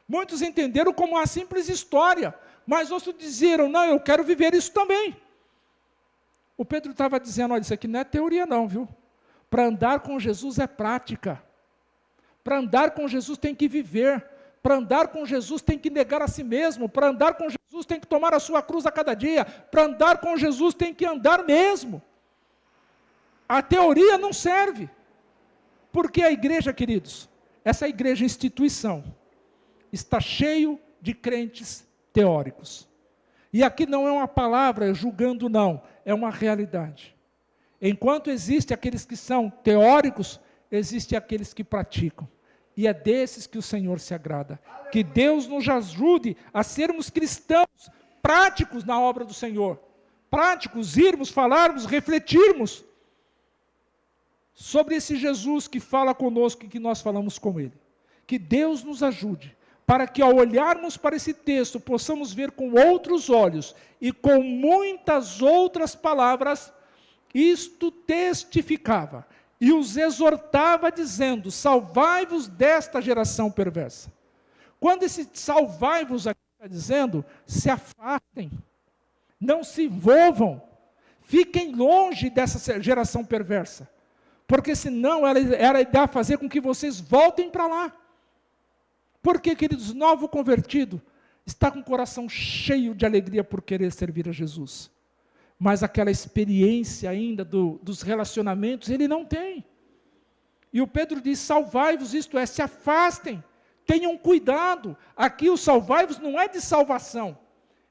Muitos entenderam como uma simples história. Mas outros diziam, não, eu quero viver isso também. O Pedro estava dizendo, olha, isso aqui não é teoria não, viu? Para andar com Jesus é prática. Para andar com Jesus tem que viver. Para andar com Jesus tem que negar a si mesmo. Para andar com Jesus tem que tomar a sua cruz a cada dia. Para andar com Jesus tem que andar mesmo. A teoria não serve. Porque a igreja, queridos, essa igreja instituição, está cheio de crentes teóricos. E aqui não é uma palavra julgando, não. É uma realidade. Enquanto existem aqueles que são teóricos, existem aqueles que praticam. E é desses que o Senhor se agrada. Que Deus nos ajude a sermos cristãos práticos na obra do Senhor. Práticos, irmos, falarmos, refletirmos sobre esse Jesus que fala conosco e que nós falamos com Ele. Que Deus nos ajude, para que ao olharmos para esse texto, possamos ver com outros olhos e com muitas outras palavras. Isto testificava e os exortava dizendo: salvai-vos desta geração perversa. Quando esse salvai-vos aqui está dizendo, se afastem, não se envolvam, fiquem longe dessa geração perversa, porque senão ela irá fazer com que vocês voltem para lá. Porque, queridos, novo convertido está com o coração cheio de alegria por querer servir a Jesus, mas aquela experiência ainda dos relacionamentos ele não tem. E o Pedro diz: salvai-vos, isto é, se afastem, tenham cuidado. Aqui o salvai-vos não é de salvação,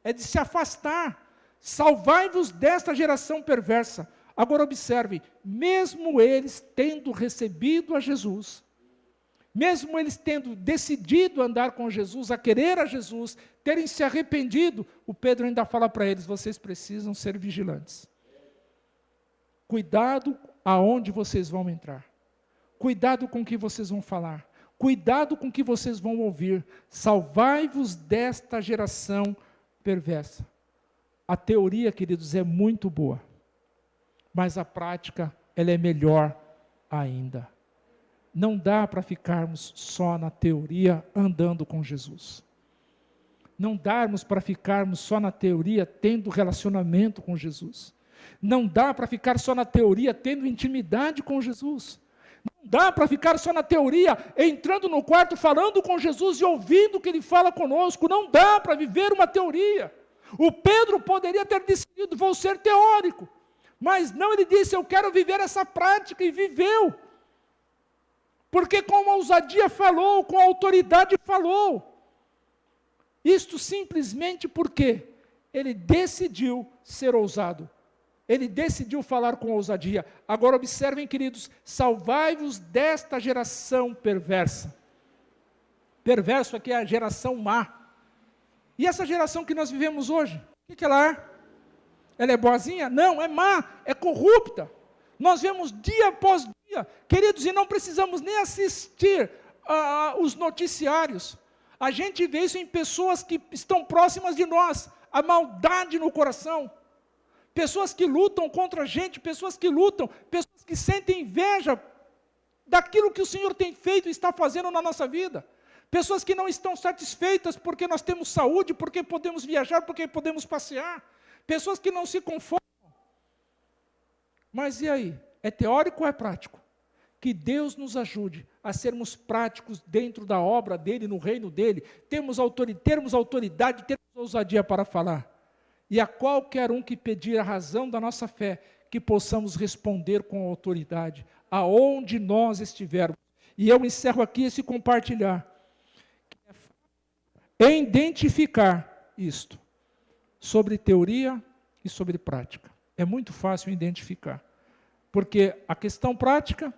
é de se afastar. Salvai-vos desta geração perversa. Agora observe, mesmo eles tendo recebido a Jesus, mesmo eles tendo decidido andar com Jesus, a querer a Jesus, terem se arrependido, o Pedro ainda fala para eles: vocês precisam ser vigilantes. Cuidado aonde vocês vão entrar. Cuidado com o que vocês vão falar. Cuidado com o que vocês vão ouvir. Salvai-vos desta geração perversa. A teoria, queridos, é muito boa, mas a prática, ela é melhor ainda. Não dá para ficarmos só na teoria andando com Jesus. Não dá para ficarmos só na teoria tendo relacionamento com Jesus. Não dá para ficar só na teoria tendo intimidade com Jesus. Não dá para ficar só na teoria entrando no quarto falando com Jesus e ouvindo o que Ele fala conosco. Não dá para viver uma teoria. O Pedro poderia ter decidido: vou ser teórico. Mas não, ele disse: eu quero viver essa prática, e viveu. Porque com ousadia falou, com autoridade falou. Isto simplesmente porque ele decidiu ser ousado. Ele decidiu falar com ousadia. Agora observem, queridos, salvai-vos desta geração perversa. Perverso aqui é a geração má. E essa geração que nós vivemos hoje, o que ela é? Ela é boazinha? Não, é má, é corrupta. Nós vemos dia após dia, queridos, e não precisamos nem assistir os noticiários. A gente vê isso em pessoas que estão próximas de nós, a maldade no coração. Pessoas que lutam contra a gente, pessoas que sentem inveja daquilo que o Senhor tem feito e está fazendo na nossa vida. Pessoas que não estão satisfeitas porque nós temos saúde, porque podemos viajar, porque podemos passear. Pessoas que não se conformam. Mas e aí? É teórico ou é prático? Que Deus nos ajude a sermos práticos dentro da obra dEle, no reino dEle. Termos autoridade, termos ousadia para falar. E a qualquer um que pedir a razão da nossa fé, que possamos responder com autoridade, aonde nós estivermos. E eu encerro aqui esse compartilhar. É identificar isto, sobre teoria e sobre prática. É muito fácil identificar, porque a questão prática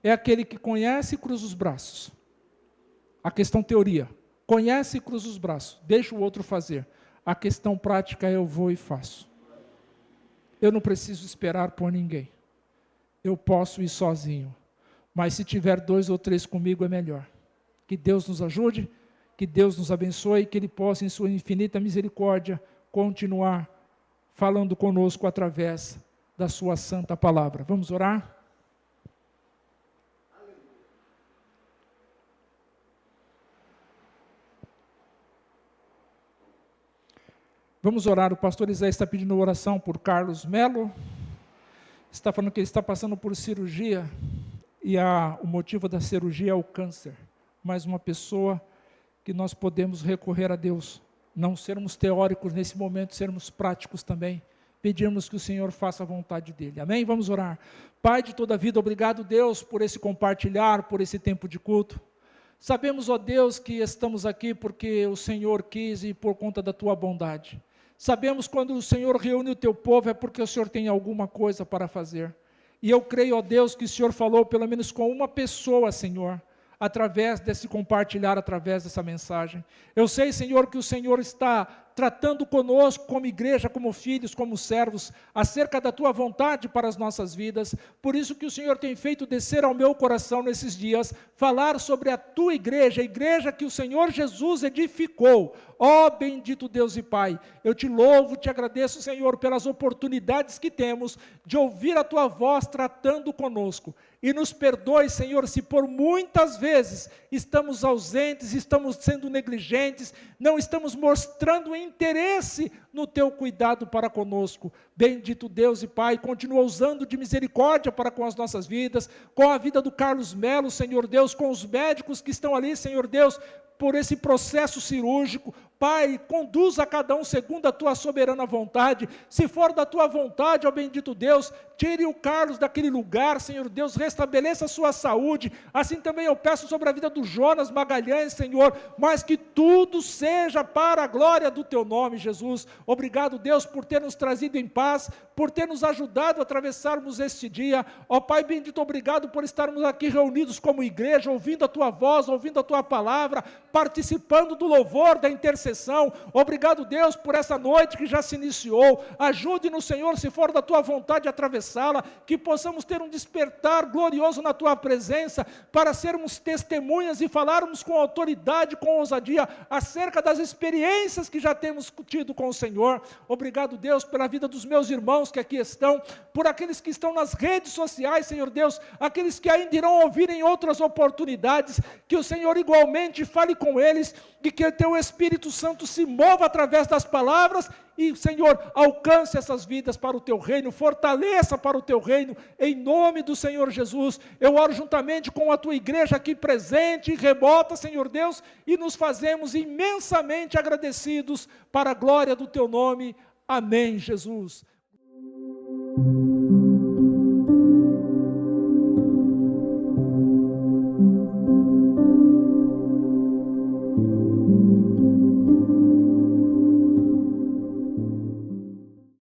é aquele que conhece e cruza os braços. A questão teoria, conhece e cruza os braços, deixa o outro fazer. A questão prática é: eu vou e faço. Eu não preciso esperar por ninguém. Eu posso ir sozinho, mas se tiver 2 ou 3 comigo é melhor. Que Deus nos ajude, que Deus nos abençoe, que Ele possa, em sua infinita misericórdia, continuar falando conosco através da sua santa palavra. Vamos orar? Vamos orar. O pastor Isaías está pedindo oração por Carlos Melo. Está falando que ele está passando por cirurgia e o motivo da cirurgia é o câncer. Mais uma pessoa que nós podemos recorrer a Deus, não sermos teóricos nesse momento, sermos práticos também, pedirmos que o Senhor faça a vontade dEle. Amém? Vamos orar. Pai de toda a vida, obrigado, Deus, por esse compartilhar, por esse tempo de culto. Sabemos, ó Deus, que estamos aqui porque o Senhor quis e por conta da Tua bondade. Sabemos quando o Senhor reúne o Teu povo é porque o Senhor tem alguma coisa para fazer. E eu creio, ó Deus, que o Senhor falou pelo menos com uma pessoa, Senhor, através desse compartilhar, através dessa mensagem. Eu sei, Senhor, que o Senhor está tratando conosco como igreja, como filhos, como servos, acerca da Tua vontade para as nossas vidas. Por isso que o Senhor tem feito descer ao meu coração nesses dias, falar sobre a Tua igreja, a igreja que o Senhor Jesus edificou. Ó bendito Deus e Pai, eu te louvo, te agradeço, Senhor, pelas oportunidades que temos de ouvir a Tua voz tratando conosco. E nos perdoe, Senhor, se por muitas vezes estamos ausentes, estamos sendo negligentes, não estamos mostrando interesse no Teu cuidado para conosco. Bendito Deus e Pai, continua usando de misericórdia para com as nossas vidas, com a vida do Carlos Melo, Senhor Deus, com os médicos que estão ali, Senhor Deus, por esse processo cirúrgico. Pai, conduza cada um segundo a Tua soberana vontade. Se for da Tua vontade, ó bendito Deus, tire o Carlos daquele lugar, Senhor Deus, restabeleça a sua saúde. Assim também eu peço sobre a vida do Jonas Magalhães, Senhor, mas que tudo seja para a glória do Teu nome, Jesus. Obrigado, Deus, por ter nos trazido em paz, por ter nos ajudado a atravessarmos este dia. Ó Pai bendito, obrigado por estarmos aqui reunidos como igreja, ouvindo a Tua voz, ouvindo a Tua palavra, participando do louvor, da intercessão. Obrigado, Deus, por essa noite que já se iniciou. Ajude-nos, Senhor, se for da Tua vontade, a atravessá-la, que possamos ter um despertar glorioso na Tua presença, para sermos testemunhas e falarmos com autoridade, com ousadia, acerca das experiências que já temos tido com o Senhor. Obrigado, Deus, pela vida dos meus irmãos que aqui estão, por aqueles que estão nas redes sociais, Senhor Deus, aqueles que ainda irão ouvir em outras oportunidades, que o Senhor igualmente fale com eles, e que o Teu Espírito Santo se mova através das palavras, e, Senhor, alcance essas vidas para o Teu reino, fortaleça para o Teu reino, em nome do Senhor Jesus. Eu oro juntamente com a Tua igreja aqui presente e remota, Senhor Deus, e nos fazemos imensamente agradecidos para a glória do Teu nome. Amém, Jesus.